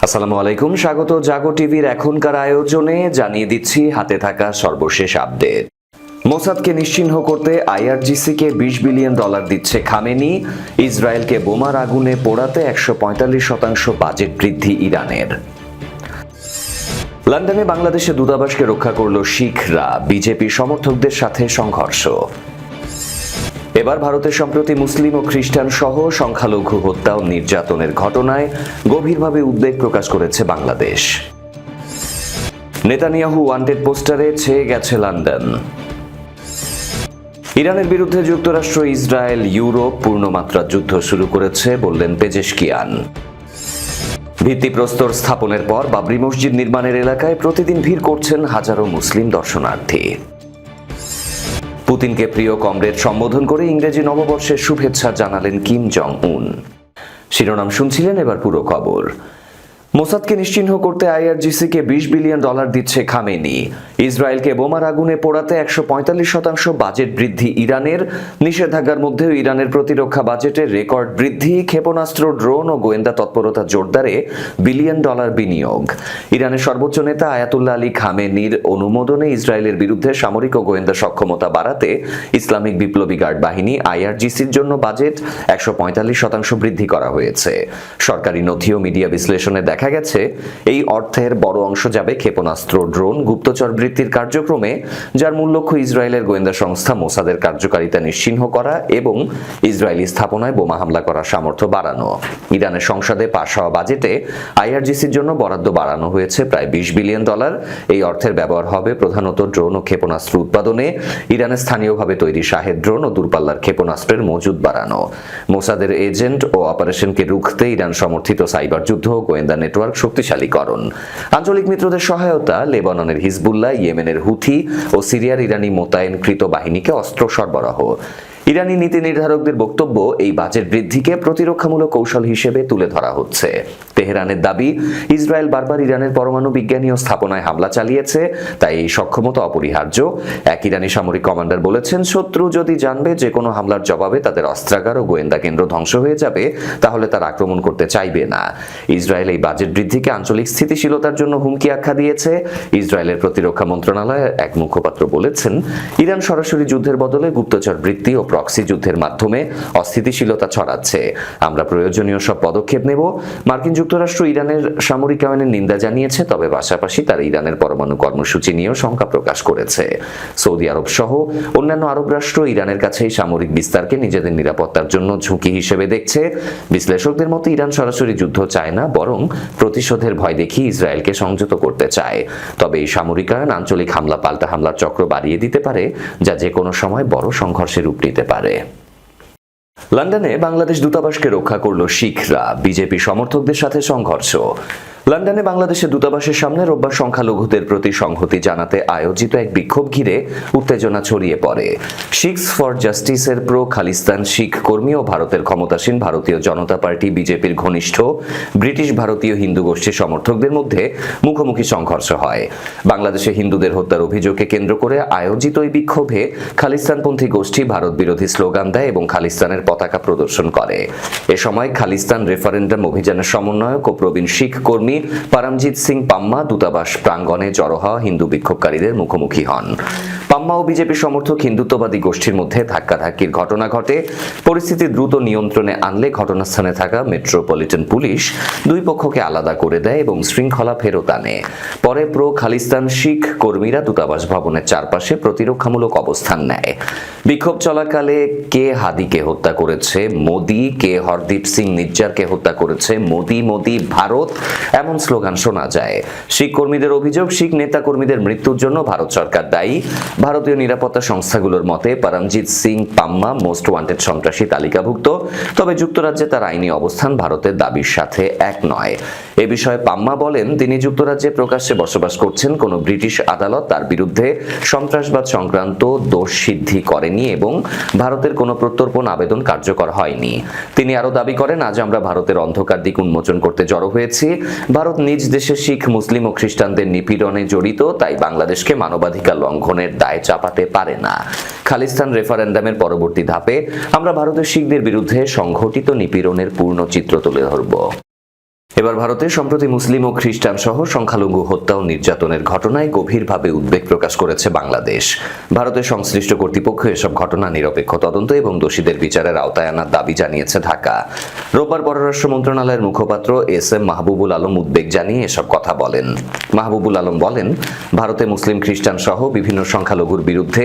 আসসালামু আলাইকুম, স্বাগত জাগো টিভির এখনকার আয়োজনে। জানিয়ে দিচ্ছি হাতে থাকা সর্বশেষ আপডেট। মোসাদকে নিশ্চিহ্ন করতে আইআরজিসিকে $20 বিলিয়ন দিচ্ছে খামেনি। ইসরায়েলকে বোমার আগুনে পোড়াতে 145% বাজেট বৃদ্ধি ইরানের। লন্ডনে বাংলাদেশের দূতাবাসকে রক্ষা করল শিখরা, বিজেপি সমর্থকদের সাথে সংঘর্ষ। এবার ভারতের সম্প্রতি মুসলিম ও খ্রিস্টান সহ সংখ্যালঘু হত্যা ও নির্যাতনের ঘটনায় গভীরভাবে উদ্বেগ প্রকাশ করেছে বাংলাদেশ। নেতানিয়াহু ওয়ান্টেড পোস্টারে ছেয়ে গেছে লন্ডন। ইরানের বিরুদ্ধে যুক্তরাষ্ট্র, ইসরায়েল, ইউরোপ পূর্ণমাত্রা যুদ্ধ শুরু করেছে বললেন পেজেশকিয়ান। ভিত্তিপ্রস্তর স্থাপনের পর বাবরি মসজিদ নির্মাণের এলাকায় প্রতিদিন ভিড় করছেন হাজারো মুসলিম দর্শনার্থী। পুতিনকে প্রিয় কমরেড সম্বোধন করে ইংরেজি নববর্ষের শুভেচ্ছা জানালেন কিম জং উন। শিরোনাম শুনছিলেন, এবার পুরো খবর। মোসাদকে নিশ্চিহ্ন করতে আইআরজিসিকে $20 বিলিয়ন দিচ্ছে খামেনি। ইসরায়েলকে বোমার আগুনে পোড়াতে 145% বাজেট বৃদ্ধি ইরানের। নিষেধাজ্ঞার মধ্যেও ইরানের প্রতিরক্ষা বাজেটের রেকর্ড বৃদ্ধি। ক্ষেপণাস্ত্র, ড্রোন ও গোয়েন্দা তৎপরতা জোরদারে $1 বিলিয়ন বিনিয়োগ। ইরানের সর্বোচ্চ নেতা আয়াতুল্লাহ আলী খামেনির অনুমোদনে ইসরায়েলের বিরুদ্ধে সামরিক ও গোয়েন্দা সক্ষমতা বাড়াতে ইসলামিক বিপ্লবী গার্ড বাহিনী আইআরজিসির জন্য বাজেট 145% বৃদ্ধি করা হয়েছে। সরকারি নথি ও মিডিয়া বিশ্লেষণে দেখা গেছে এই অর্থের বড় অংশ যাবে ক্ষেপণাস্ত্র, ড্রোন, গুপ্তচর বৃত্তির কার্যক্রমে, যার মূল লক্ষ্য ইসরায়েলের গোয়েন্দা সংস্থা মোসাদের কার্যকারিতা নিশ্চিহ্ন করা এবং ইসরায়েলি স্থাপনায় বোমা হামলা করার সামর্থ্য বাড়ানো। ইরানের সংসদে পাশ হওয়া বাজেটে আইআরজিসির জন্য বরাদ্দ বাড়ানো হয়েছে প্রায় $20 বিলিয়ন। এই অর্থের ব্যবহার হবে প্রধানত ড্রোন ও ক্ষেপণাস্ত্র উৎপাদনে, ইরানের স্থানীয়ভাবে তৈরি শাহেদ ড্রোন ও দূরপাল্লার ক্ষেপণাস্ত্রের মজুদ বাড়ানো, মোসাদের এজেন্ট ও অপারেশনকে রুখতে ইরান সমর্থিত সাইবার যুদ্ধ ও গোয়েন্দা নেটওয়ার্ক শক্তিশালীকরণ, আঞ্চলিক মিত্রদের সহায়তা, লেবাননের হিজবুল্লাহ, ইয়েমেনের হুথি ও সিরিয়ার ইরানি মোতায়েনকৃত বাহিনীকে অস্ত্র সরবরাহ। ইরানি নীতি নির্ধারকদের বক্তব্য, এই বাজেট বৃদ্ধিকে প্রতিরক্ষামূলক কৌশল হিসেবে তুলে ধরা হচ্ছে। তেহরানের দাবি, ইসরায়েল বারবার ইরানের পরমাণু বিজ্ঞানী ও স্থাপনায় হামলা চালিয়েছে, তাই এই সক্ষমতা অপরিহার্য। এক ইরানি সামরিক কমান্ডার বলেছেন, শত্রু যদি জানবে যে কোনো হামলার জবাবে তাদের অস্ত্রাগার ও গোয়েন্দা কেন্দ্র ধ্বংস হয়ে যাবে, তাহলে তার আক্রমণ করতে চাইবে না। ইসরায়েল এই বাজেট বৃদ্ধিকে আঞ্চলিক স্থিতিশীলতার জন্য হুমকি আখ্যা দিয়েছে। ইসরায়েলের প্রতিরক্ষা মন্ত্রণালয়ের এক মুখপাত্র বলেছেন, ইরান সরাসরি যুদ্ধের বদলে গুপ্তচর বৃত্তি ও প্রক্সি যুদ্ধের মাধ্যমে অস্থিতিশীলতা ছড়াচ্ছে। আমরা প্রয়োজনীয় সব পদক্ষেপ নেব। মার্কিন যুক্তরাষ্ট্র ইরানের সামরিকায়নের নিন্দা জানিয়েছে, তবে পাশাপাশি তারা ইরানের পরমাণু কর্মসূচি নিয়েও শঙ্কা প্রকাশ করেছে। সৌদি আরব সহ অন্যান্য আরব রাষ্ট্র ইরানের কাছে এই সামরিক বিস্তারকে নিজেদের নিরাপত্তার জন্য ঝুঁকি হিসেবে দেখছে। বিশ্লেষকদের মতে ইরান সরাসরি যুদ্ধ চায় না, বরং প্রতিশোধের ভয় দেখিয়ে ইসরায়েলকে সংযত করতে চায়। তবে এই সামরিকায়ন আঞ্চলিক হামলা পাল্টা হামলার চক্র বাড়িয়ে দিতে পারে, যা যে কোনো সময় বড় সংঘর্ষের রূপ নিতে পারে। লন্ডনে বাংলাদেশ দূতাবাসকে রক্ষা করল শিখরা, বিজেপি সমর্থকদের সাথে সংঘর্ষ। লন্ডনে বাংলাদেশের দূতাবাসের সামনে রোববার সংখ্যালঘুদের প্রতি সংহতি জানাতে আয়োজিত এক বিক্ষোভ ঘিরে উত্তেজনা ছড়িয়ে পড়ে। শিখস ফর জাস্টিসের প্রো খালিস্তান শিখ কর্মী ও ভারতের ক্ষমতাসীন ভারতীয় জনতা পার্টি বিজেপির ঘনিষ্ঠ ব্রিটিশ ভারতীয় হিন্দু গোষ্ঠীর সমর্থকদের মধ্যে মুখোমুখি সংঘর্ষ হয়। বাংলাদেশে হিন্দুদের হত্যার অভিযোগকে কেন্দ্র করে আয়োজিত এই বিক্ষোভে খালিস্তানপন্থী গোষ্ঠী ভারত বিরোধী স্লোগান দেয় এবং খালিস্তানের পতাকা প্রদর্শন করে। এ সময় খালিস্তান রেফারেন্ডাম অভিযানের সমন্বয়ক ও প্রবীণ শিখ কর্মী পারমজিৎ সিং পাম্মা দূতাবাস প্রাঙ্গণে জড়ো হওয়া হিন্দু বিক্ষোভকারীদের মুখোমুখি হন। পাম্মা ও বিজেপি সমর্থক হিন্দুত্ববাদী গোষ্ঠীর মধ্যে ধাক্কাধাক্কির ঘটনা ঘটে। পরিস্থিতি দ্রুত নিয়ন্ত্রণে আনলে ঘটনাস্থানে থাকা মেট্রোপলিটন পুলিশ দুই পক্ষকে আলাদা করে দেয় এবং শৃঙ্খলা ফেরত আনে। পরে প্রো খালিস্তান শিখ কর্মীরা দূতাবাস ভবনের চারপাশে প্রতিরক্ষামূলক অবস্থান নেয়। বিক্ষোভ চলাকালে কে হাদিকে হত্যা করেছে মোদি, কে হরদীপ সিং নিজ্জারকে হত্যা করেছে মোদি মোদি ভারত, এমন স্লোগান শোনা যায়। শিখ কর্মীদের অভিযোগ, শিখ নেতা কর্মীদের মৃত্যুর জন্য ভারত সরকার দায়ী। ভারতীয় নিরাপত্তা সংস্থাগুলোর মতে পরমজিৎ সিং পাম্মা মোস্ট ওয়ান্টেড সন্ত্রাসী তালিকাভুক্ত, তবে যুক্তরাজ্যে তার আইনি অবস্থান ভারতের দাবির সাথে এক নয়। এ বিষয়ে পাম্মা বলেন, তিনি যুক্তরাজ্যে প্রকাশ্যে বসবাস করছেন। কোনো ব্রিটিশ আদালত তার বিরুদ্ধে সন্ত্রাসবাদ সংক্রান্ত দোষ সিদ্ধি করেনি এবং ভারতের কোনো প্রত্যর্পণ আবেদন কার্যকর হয়নি। তিনি আরো দাবি করেন, আজ আমরা ভারতের অন্ধকার দিক উন্মোচন করতে জড়ো হয়েছি। ভারত নিজ দেশে শিখ, মুসলিম ও খ্রিস্টানদের নিপীড়নে জড়িত, তাই বাংলাদেশকে মানবাধিকার লঙ্ঘনের দায় চাপাতে পারে না। খালিস্তান রেফারেন্ডামের পরবর্তী ধাপে আমরা ভারতের শিখদের বিরুদ্ধে সংঘটিত নিপীড়নের পূর্ণ চিত্র তুলে ধরব। এবার ভারতে সম্প্রতি মুসলিম ও খ্রিস্টান সহ সংখ্যালঘু হত্যা ও নির্যাতনের ঘটনায় গভীরভাবে উদ্বেগ প্রকাশ করেছে বাংলাদেশ। ভারতের সংশ্লিষ্ট কর্তৃপক্ষ এসব ঘটনা নিরপেক্ষ তদন্ত এবং দোষীদের বিচারের আওতায় আনার দাবি জানিয়েছে ঢাকা। রোববার পররাষ্ট্র মন্ত্রণালয়ের মুখপাত্র এস.এম. মাহবুবুল আলম উদ্বেগ জানিয়ে এসব কথা বলেন। মাহবুবুল আলম বলেন, ভারতে মুসলিম খ্রিস্টান সহ বিভিন্ন সংখ্যালঘুর বিরুদ্ধে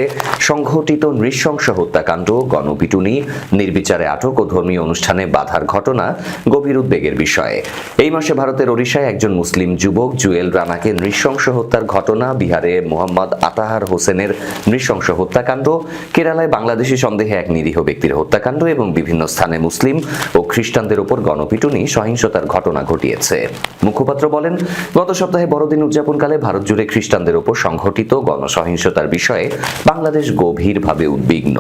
সংঘটিত নৃশংস হত্যাকাণ্ড, গণপিটুনি, নির্বিচারে আটক ও ধর্মীয় অনুষ্ঠানে বাধার ঘটনা গভীর উদ্বেগের বিষয়। এই মাসে ভারতের ওড়িশায় একজন মুসলিম যুবক জুয়েল রানাকে নৃশংস হত্যার ঘটনা, বিহারে মোহাম্মদ আতাহার হোসেনের নৃশংস হত্যাকাণ্ড, কেরালায় বাংলাদেশি সন্দেহে এক নিরীহ ব্যক্তির হত্যাকাণ্ড এবং বিভিন্ন স্থানে মুসলিম ও খ্রিস্টানদের উপর গণপিটুনি, সহিংসতার ঘটনা ঘটিয়েছে। মুখপাত্র বলেন, গত সপ্তাহে বড়দিন উদযাপনকালে ভারত জুড়ে খ্রিস্টানদের উপর সংঘটিত গণসহিংসতার বিষয়ে বাংলাদেশ গভীরভাবে উদ্বিগ্ন।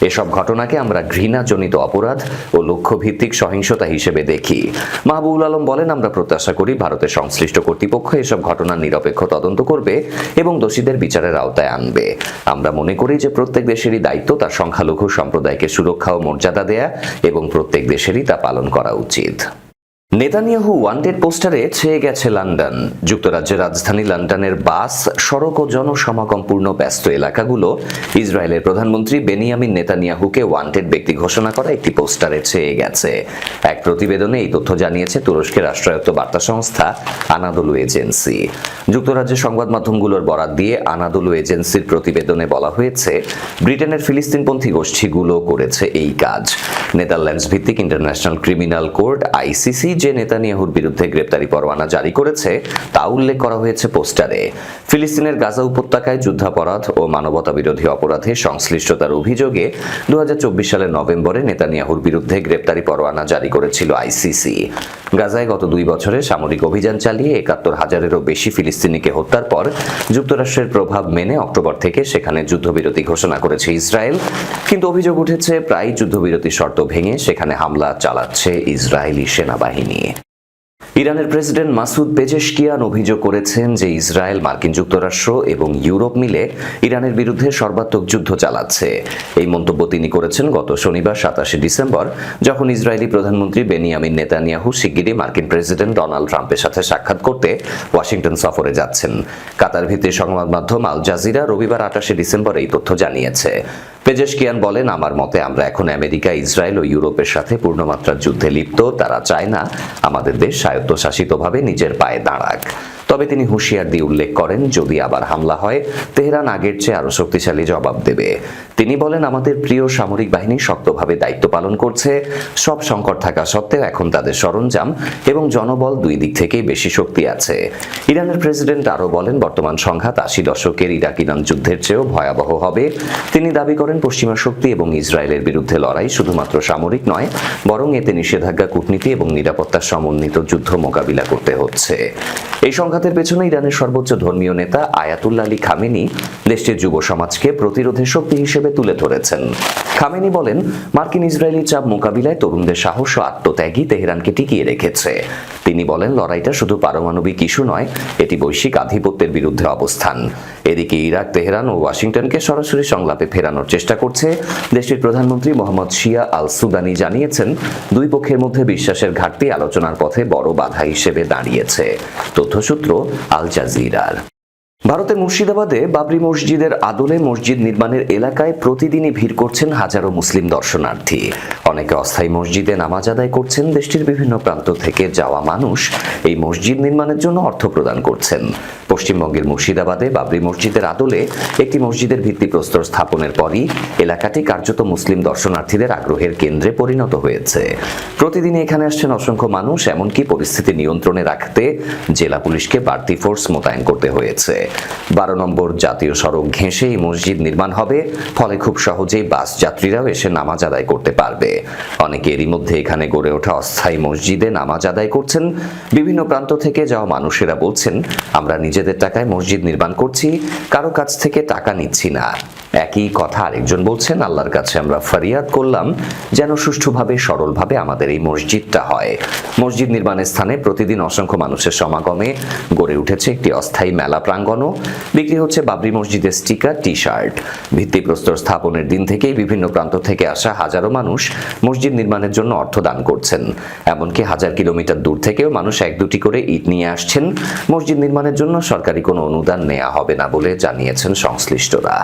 এসব ঘটনাকে আমরা ঘৃণাজনিত অপরাধ ও লক্ষ্যভিত্তিক সহিংসতা হিসেবে দেখি। মাহবুবুল আলম বলেন, আমরা প্রত্যাশা করি ভারতের সংশ্লিষ্ট কর্তৃপক্ষ এসব ঘটনার নিরপেক্ষ তদন্ত করবে এবং দোষীদের বিচারের আওতায় আনবে। আমরা মনে করি যে প্রত্যেক দেশেরই দায়িত্ব তার সংখ্যালঘু সম্প্রদায়কে সুরক্ষা ও মর্যাদা দেয়া এবং প্রত্যেক দেশেরই তা পালন করা উচিত। নেতানিয়াহু ওয়ান্টেড পোস্টারে ছেয়ে গেছে লন্ডন। যুক্তরাজ্যের রাজধানী লন্ডনের বাস, সড়ক ও জনসমাগমপূর্ণ ব্যস্ত এলাকাগুলো ইসরায়েলের প্রধানমন্ত্রী বেনিয়ামিন নেতানিয়াহুকে ওয়ান্টেড ব্যক্তি ঘোষণা করা একটি পোস্টারে ছেয়ে গেছে। এক প্রতিবেদনে এই তথ্য জানিয়েছে তুরস্কের রাষ্ট্রায়ত্ত বার্তা সংস্থা আনাদোলু এজেন্সি। যুক্তরাজ্যের সংবাদ মাধ্যমগুলোর বরাত দিয়ে আনাদোলু এজেন্সির প্রতিবেদনে বলা হয়েছে, ব্রিটেনের ফিলিস্তিনপন্থী গোষ্ঠীগুলো করেছে এই কাজ। নেদারল্যান্ডস ভিত্তিক ইন্টারন্যাশনাল ক্রিমিনাল কোর্ট আইসিসি যে নেতানিয়াহুর বিরুদ্ধে গ্রেপ্তারি পরোয়ানা জারি করেছে তা উল্লেখ করা হয়েছে পোস্টারে। ফিলিস্তিনের গাজা উপত্যকায় যুদ্ধাপরাধ ও মানবতা বিরোধী অপরাধে সংশ্লিষ্টতার অভিযোগে 2024 সালের নভেম্বরে নেতানিয়াহুর বিরুদ্ধে গ্রেপ্তারি পরোয়ানা জারি করেছিল আইসিসি। গাজায় গত 2 বছরে সামরিক অভিযান চালিয়ে 71,000-এরও বেশি ফিলিস্তিনিকে হত্যার পর যুক্তরাষ্ট্রের প্রভাব মেনে অক্টোবর থেকে সেখানে যুদ্ধবিরতি ঘোষণা করেছে ইসরায়েল। কিন্তু অভিযোগ উঠেছে, প্রায় যুদ্ধবিরতির শর্ত ভেঙে সেখানে হামলা চালাচ্ছে ইসরায়েলি সেনাবাহিনী। ইরানের প্রেসিডেন্ট মাসুদ পেজেশকিয়ান অভিযোগ করেছেন যে ইসরায়েল, মার্কিন যুক্তরাষ্ট্র এবং ইউরোপ মিলে ইরানের বিরুদ্ধে সর্বাত্মক যুদ্ধ চালাচ্ছে। এই মন্তব্য তিনি করেছেন গত শনিবার 27 ডিসেম্বর, যখন ইসরায়েলি প্রধানমন্ত্রী বেনিয়ামিন নেতানিয়াহু শিগগিরই মার্কিন প্রেসিডেন্ট ডোনাল্ড ট্রাম্পের সাথে সাক্ষাৎ করতে ওয়াশিংটন সফরে যাচ্ছেন। কাতার ভিত্তিক সংবাদ মাধ্যম আল জাজিরা রবিবার 28 ডিসেম্বর এই তথ্য জানিয়েছে। পেজেশকিয়ান বলেন, আমার মতে আমরা এখন আমেরিকা, ইসরায়েল ও ইউরোপের সাথে পূর্ণমাত্রার যুদ্ধে লিপ্ত। তারা চায় না আমাদের দেশ স্বায়ত্তশাসিতভাবে নিজের পায়ে দাঁড়াক। তবে তিনি হুঁশিয়ার দিয়ে উল্লেখ করেন, যদি আবার হামলা হয় তেহরান আগের চেয়ে আরো শক্তিশালী জবাব দেবে। তিনি বলেন, আমাদের প্রিয় সামরিক বাহিনী শক্তভাবে দায়িত্ব পালন করছে। সব সংকট থাকা সত্ত্বেও এখন তাদের সরঞ্জাম এবং জনবল দুই দিক থেকেই বেশি শক্তি আছে। ইরানের প্রেসিডেন্ট আরও বলেন, বর্তমান সংঘাত 80 দশকের ইরাক-ইরান যুদ্ধের চেয়েও ভয়াবহ হবে। তিনি দাবি করেন, পশ্চিমা শক্তি এবং ইসরায়েলের বিরুদ্ধে লড়াই শুধুমাত্র সামরিক নয়, বরং এতে নিষেধাজ্ঞা, কূটনীতি এবং নিরাপত্তার সমন্বিত যুদ্ধ মোকাবিলা করতে হচ্ছে। এই সংঘাতের পেছনে ইরানের সর্বোচ্চ ধর্মীয় নেতা আয়াতুল্লাহ আলী খামেনি দেশটির যুব সমাজকে প্রতিরোধের শক্তি হিসেবে তুলে ধরেছেন। খামেনি বলেন, মার্কিন ইসরায়েলি চাপ মোকাবিলায় তরুণদের সাহস ও আত্মত্যাগী তেহরানকে টিকিয়ে রেখেছে। তিনি বলেন, লড়াইটা শুধু পারমাণবিক ইস্যু নয়, এটি বৈশ্বিক আধিপত্যের বিরুদ্ধে অবস্থান। এদিকে ইরাক তেহরান ও ওয়াশিংটনকে সরাসরি সংলাপে ফেরানোর চেষ্টা করছে। দেশটির প্রধানমন্ত্রী মোহাম্মদ শিয়া আল সুদানি জানিয়েছেন, দুই পক্ষের মধ্যে বিশ্বাসের ঘাটতি আলোচনার পথে বড় বাধা হিসেবে দাঁড়িয়েছে। তথ্যসূত্র আল জাজিরার। ভারতের মুর্শিদাবাদে বাবরি মসজিদের আদলে মসজিদ নির্মাণের এলাকায় প্রতিদিনই ভিড় করছেন হাজারো মুসলিম দর্শনার্থী। অনেকে অস্থায়ী মসজিদে নামাজ আদায় করছেন। দেশটির বিভিন্ন প্রান্ত থেকে যাওয়া মানুষ এই মসজিদ নির্মাণের জন্য অর্থ প্রদান করছেন। পশ্চিমবঙ্গের মুর্শিদাবাদে বাবরি মসজিদের আদলে একটি মসজিদের ভিত্তিপ্রস্তর স্থাপনের পরই এলাকাটি কার্যত মুসলিম দর্শনার্থীদের আগ্রহের কেন্দ্রে পরিণত হয়েছে। প্রতিদিন এখানে আসছেন অসংখ্য মানুষ। এমনকি পরিস্থিতি নিয়ন্ত্রণে রাখতে জেলা পুলিশকে বাড়তি ফোর্স মোতায়েন করতে হয়েছে। 12 নম্বর জাতীয় সড়ক ঘেঁষে এই মসজিদ নির্মাণ হবে, ফলে খুব সহজেই বাস যাত্রীরাও এসে নামাজ আদায় করতে পারবে। অনেকে এরই মধ্যে এখানে গড়ে ওঠা অস্থায়ী মসজিদে নামাজ আদায় করছেন। বিভিন্ন প্রান্ত থেকে যাওয়া মানুষেরা বলছেন, আমরা নিজেদের টাকায় মসজিদ নির্মাণ করছি, কারো কাছ থেকে টাকা নিচ্ছি না। একই একই কথা আরেকজন বলছেন, আল্লাহর কাছে আমরা ফরিয়াদ করলাম যেন সুষ্ঠুভাবে সরলভাবে আমাদের এই মসজিদটা হয়। মসজিদ নির্মাণের স্থানে প্রতিদিন অসংখ্য মানুষের সমাগমে গড়ে উঠেছে একটি অস্থায়ী মেলা প্রাঙ্গণও। বিক্রি হচ্ছে বাবরি মসজিদের স্টিকার, টি শার্ট। ভিত্তিপ্রস্তর স্থাপনের দিন থেকেই বিভিন্ন প্রান্ত থেকে আসা হাজারো মানুষ মসজিদ নির্মাণের জন্য অর্থ দান করছেন। এমনকি 1000 কিলোমিটার দূর থেকেও মানুষ 1-2টি করে ইট নিয়ে আসছেন। মসজিদ নির্মাণের জন্য সরকারি কোনো অনুদান নেওয়া হবে না বলে জানিয়েছেন সংশ্লিষ্টরা।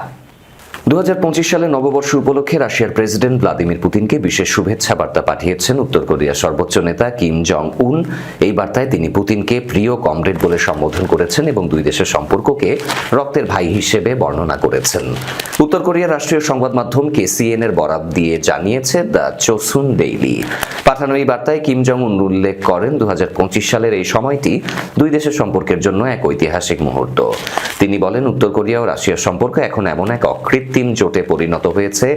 2025 সালে নববর্ষ উপলক্ষে রাশিয়ার প্রেসিডেন্ট ভ্লাদিমির পুতিনকে বিশেষ শুভেচ্ছা বার্তা পাঠিয়েছেন উত্তর কোরিয়ার সর্বোচ্চ নেতা কিম জং উন। এই বার্তায় তিনি পুতিনকে প্রিয় কমরেড বলে সম্বোধন করেছেন এবং দুই দেশের সম্পর্ককে রক্তের ভাই হিসেবে বর্ণনা করেছেন। উত্তর কোরিয়ার রাষ্ট্রীয় সংবাদ মাধ্যম KCN এর বরাত দিয়ে জানিয়েছে দ্য চোসুন ডেইলি। পাঠানো এই বার্তায় কিম জং উন উল্লেখ করেন 2025 সালের এই সময়টি দুই দেশের সম্পর্কের জন্য এক ঐতিহাসিক মুহূর্ত। তিনি বলেন, উত্তর কোরিয়া ও রাশিয়ার সম্পর্ক এখন এমন এক কৃত্রিম জোটে পরিণত হয়েছে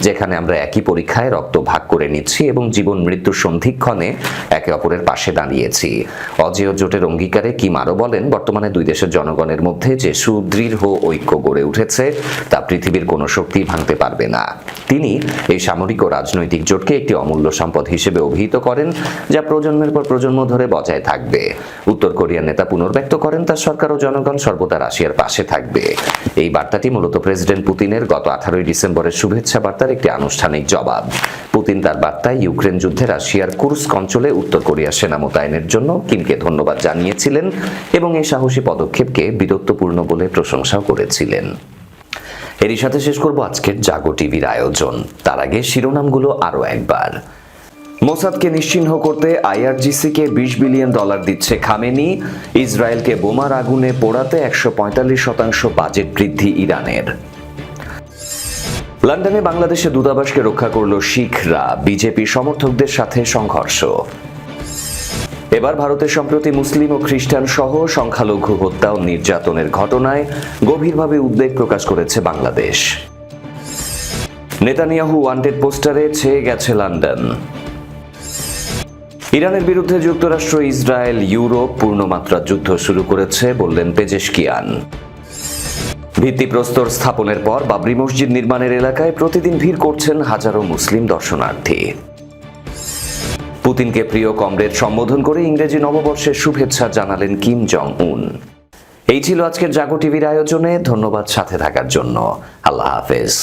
যেখানে আমরা একই পরীক্ষায় রক্ত ভাগ করে নিচ্ছি এবং জীবন মৃত্যুর সন্ধিক্ষণে একে অপরের পাশে দাঁড়িয়েছি। অজেয় জোটের অঙ্গীকারে কিম আরও বলেন, বর্তমানে দুই দেশের জনগণের মধ্যে যে সুদৃঢ় ঐক্য গড়ে উঠেছে তা পৃথিবীর কোনো শক্তি ভাঙতে পারবে না। তিনি এই সামরিক ও রাজনৈতিক জোটকে একটি অমূল্য সম্পদ হিসেবে অভিহিত করেন যা প্রজন্মের পর প্রজন্ম ধরে বজায় থাকবে। উত্তর কোরিয়ার নেতা পুনর্ব্যক্ত করেন তার সরকার ও জনগণ সর্বদা রাশিয়ার পাশে থাকবে। এই বার্তাটি মূলত প্রেসিডেন্ট পুতিনের গত 18 ডিসেম্বরের শুভেচ্ছা বার্তার একটি আনুষ্ঠানিক জবাব। পুতিন তার বার্তায় ইউক্রেন যুদ্ধে রাশিয়ার কুর্স্ক অঞ্চলে উত্তর কোরিয়ার সেনা মোতায়েনের জন্য কিমকে ধন্যবাদ জানিয়েছিলেন এবং এই সাহসী পদক্ষেপকে বীরত্বপূর্ণ বলে প্রশংসাও করেছিলেন। এরই সাথে শেষ করব আজকের জাগো টিভির আয়োজন। তার আগে শিরোনামগুলো আরও একবার। মোসাদকে নিশ্চিহ্ন করতে IRGC-কে $20 বিলিয়ন দিচ্ছে খামেনি। ইসরায়েলকে বোমার আগুনে পোড়াতে 145% বাজেট বৃদ্ধি ইরানের। লন্ডনে বাংলাদেশের দূতাবাসকে রক্ষা করল শিখরা। বিজেপি সমর্থকদের সাথে সংঘর্ষ। এবার ভারতে সম্প্রতি মুসলিম ও খ্রিস্টান সহ সংখ্যালঘু হত্যা ও নির্যাতনের ঘটনায় গভীরভাবে উদ্বেগ প্রকাশ করেছে বাংলাদেশ। নেতানিয়াহু ওয়ান্টেড পোস্টারে ছেয়ে গেছে লন্ডন। ইরানের বিরুদ্ধে যুক্তরাষ্ট্র, ইসরায়েল, ইউরোপ পূর্ণমাত্রার যুদ্ধ শুরু করেছে বললেন পেজেশকিয়ান। ভিত্তিপ্রস্তর স্থাপনের পর বাবরি মসজিদ নির্মাণের এলাকায় প্রতিদিন ভিড় করছেন হাজারো মুসলিম দর্শনার্থী। পুতিনকে প্রিয় কমরেড সম্বোধন করে ইংরেজি নববর্ষের শুভেচ্ছা জানালেন কিম জং উন। এই ছিল আজকের জাগো টিভির আয়োজনে। ধন্যবাদ সাথে থাকার জন্য। আল্লাহ হাফেজ।